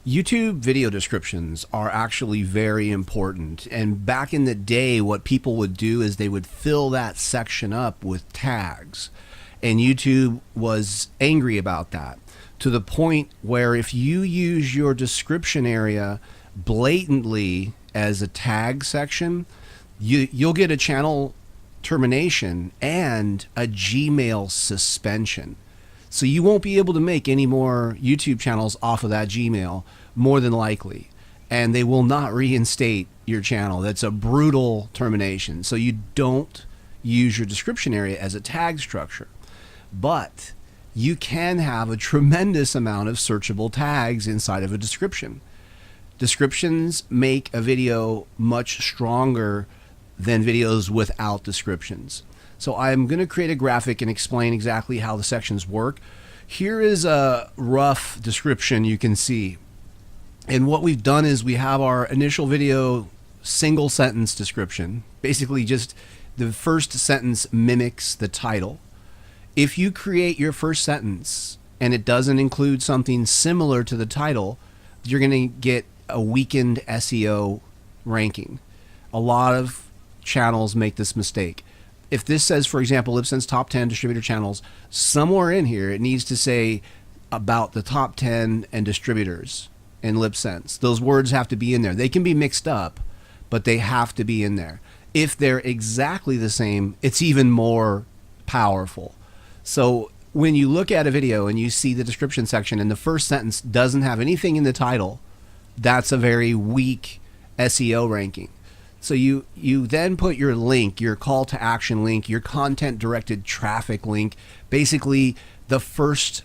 YouTube video descriptions are actually very important. And back in the day, what people would do is they would fill that section up with tags. And YouTube was angry about that, to the point where if you use your description area blatantly as a tag section, you'll get a channel termination and a Gmail suspension. So you won't be able to make any more YouTube channels off of that Gmail, more than likely. And they will not reinstate your channel. That's a brutal termination. So you don't use your description area as a tag structure. But you can have a tremendous amount of searchable tags inside of a description. Descriptions make a video much stronger than videos without descriptions. So I'm going to create a graphic and explain exactly how the sections work. Here is a rough description you can see. And what we've done is we have our initial video single sentence description. Basically just the first sentence mimics the title. If you create your first sentence and it doesn't include something similar to the title, you're going to get a weakened SEO ranking. A lot of channels make this mistake. If this says, for example, Libsyn's top 10 distributor channels, somewhere in here it needs to say about the top 10 and distributors in Libsyn. Those words have to be in there. They can be mixed up, but they have to be in there. If they're exactly the same, it's even more powerful. So when you look at a video and you see the description section and the first sentence doesn't have anything in the title, that's a very weak SEO ranking. So you then put your link, your call to action link, your content directed traffic link. Basically, the first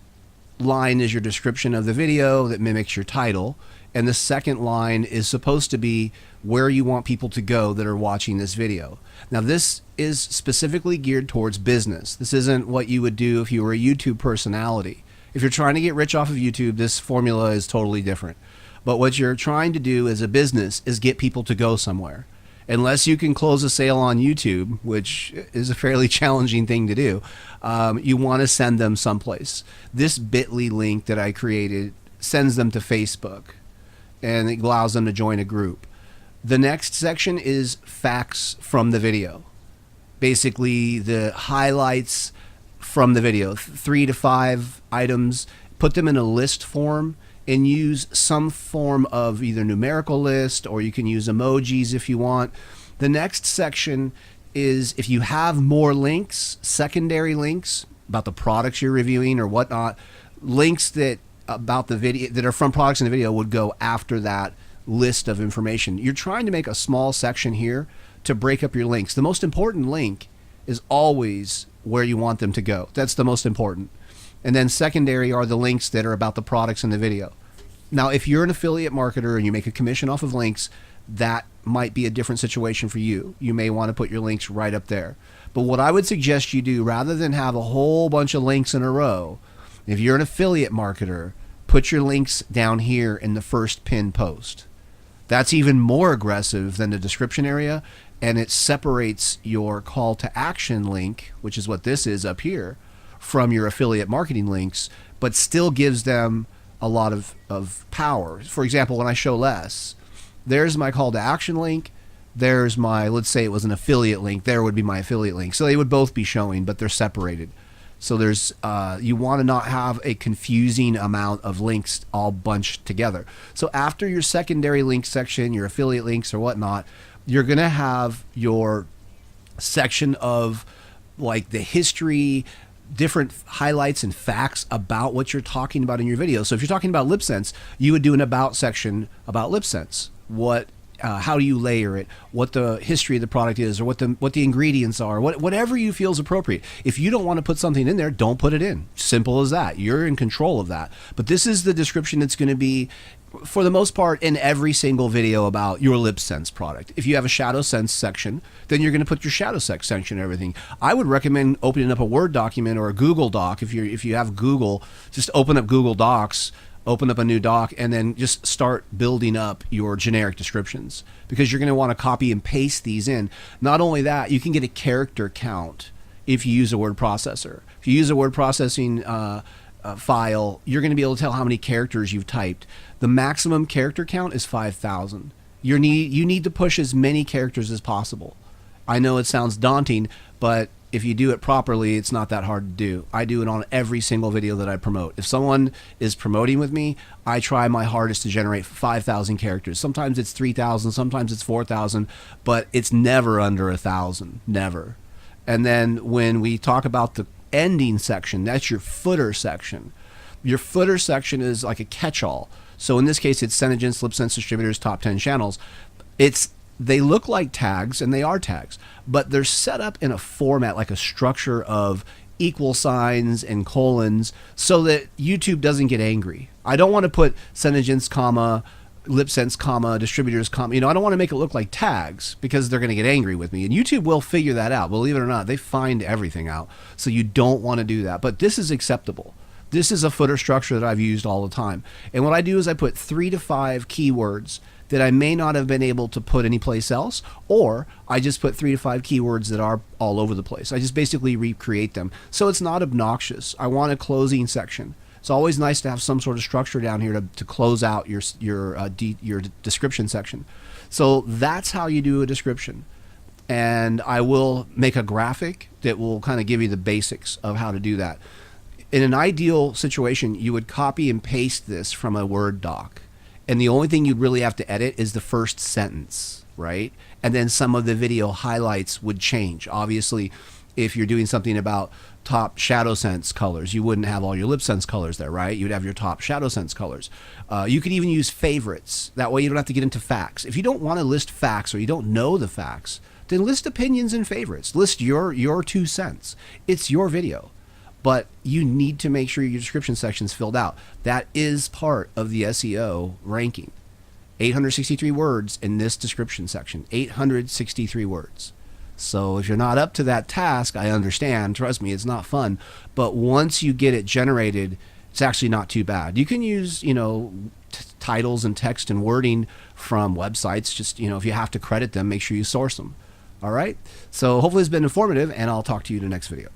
line is your description of the video that mimics your title. And the second line is supposed to be where you want people to go that are watching this video. Now, this is specifically geared towards business. This isn't what you would do if you were a YouTube personality. If you're trying to get rich off of YouTube, this formula is totally different. But what you're trying to do as a business is get people to go somewhere. Unless you can close a sale on YouTube, which is a fairly challenging thing to do, you want to send them someplace. This bit.ly link that I created sends them to Facebook, and it allows them to join a group. The next section is facts from the video. Basically, the highlights from the video, 3 to 5 items, put them in a list form, and use some form of either numerical list, or you can use emojis if you want. The next section is if you have more links, secondary links about the products you're reviewing or whatnot, links that about the video that are from products in the video would go after that list of information. You're trying to make a small section here to break up your links. The most important link is always where you want them to go. That's the most important. And then secondary are the links that are about the products in the video. Now, if you're an affiliate marketer and you make a commission off of links, that might be a different situation for you. You may want to put your links right up there. But what I would suggest you do, rather than have a whole bunch of links in a row, if you're an affiliate marketer, put your links down here in the first pinned post. That's even more aggressive than the description area, and it separates your call to action link, which is what this is up here, from your affiliate marketing links, but still gives them a lot of power. For example, when I show less, there's my call to action link, there's my, let's say it was an affiliate link, there would be my affiliate link. So they would both be showing, but they're separated. So there's, you want to not have a confusing amount of links all bunched together. So after your secondary link section, your affiliate links or whatnot, you're going to have your section of like the history, different highlights and facts about what you're talking about in your video. So if you're talking about Libsyn, you would do an about section about Libsyn. What, how do you layer it? What the history of the product is, or what the ingredients are. Whatever you feel is appropriate. If you don't want to put something in there, don't put it in. Simple as that. You're in control of that. But this is the description that's going to be, for the most part, in every single video about your Libsyn product. If you have a Shadow Sense section, then you're going to put your Shadow Sense section and everything. I would recommend opening up a Word document or a Google Doc. If you have Google, just open up Google Docs, open up a new doc, and then just start building up your generic descriptions, because you're going to want to copy and paste these in. Not only that, you can get a character count if you use a word processor. If you use a word processing file, you're going to be able to tell how many characters you've typed. The maximum character count is 5,000. You need to push as many characters as possible. I know it sounds daunting, but if you do it properly, it's not that hard to do. I do it on every single video that I promote. If someone is promoting with me, I try my hardest to generate 5,000 characters. Sometimes it's 3,000, sometimes it's 4,000, but it's never under 1,000, never. And then when we talk about the ending section, that's your footer section. Your footer section is like a catch-all. So in this case, it's Senegence, LipSense Distributors, top 10 channels. They look like tags, and they are tags, but they're set up in a format, like a structure of equal signs and colons, so that YouTube doesn't get angry. I don't want to put Senegence, comma, LipSense, comma, Distributors, comma. I don't want to make it look like tags, because they're going to get angry with me. And YouTube will figure that out. Believe it or not, they find everything out. So you don't want to do that. But this is acceptable. This is a footer structure that I've used all the time. And what I do is I put 3 to 5 keywords that I may not have been able to put anyplace else, or I just put 3 to 5 keywords that are all over the place. I just basically recreate them. So it's not obnoxious. I want a closing section. It's always nice to have some sort of structure down here to close out your description section. So that's how you do a description. And I will make a graphic that will kind of give you the basics of how to do that. In an ideal situation, you would copy and paste this from a Word doc. And the only thing you'd really have to edit is the first sentence, right? And then some of the video highlights would change. Obviously, if you're doing something about top shadow sense colors, you wouldn't have all your LipSense colors there, right? You'd have your top shadow sense colors. You could even use favorites. That way you don't have to get into facts. If you don't want to list facts, or you don't know the facts, then list opinions and favorites. List your 2 cents. It's your video. But you need to make sure your description section is filled out. That is part of the SEO ranking. 863 words in this description section. 863 words. So if you're not up to that task, I understand. Trust me, it's not fun. But once you get it generated, it's actually not too bad. You can use, titles and text and wording from websites. Just, if you have to credit them, make sure you source them. All right? So hopefully it's been informative, and I'll talk to you in the next video.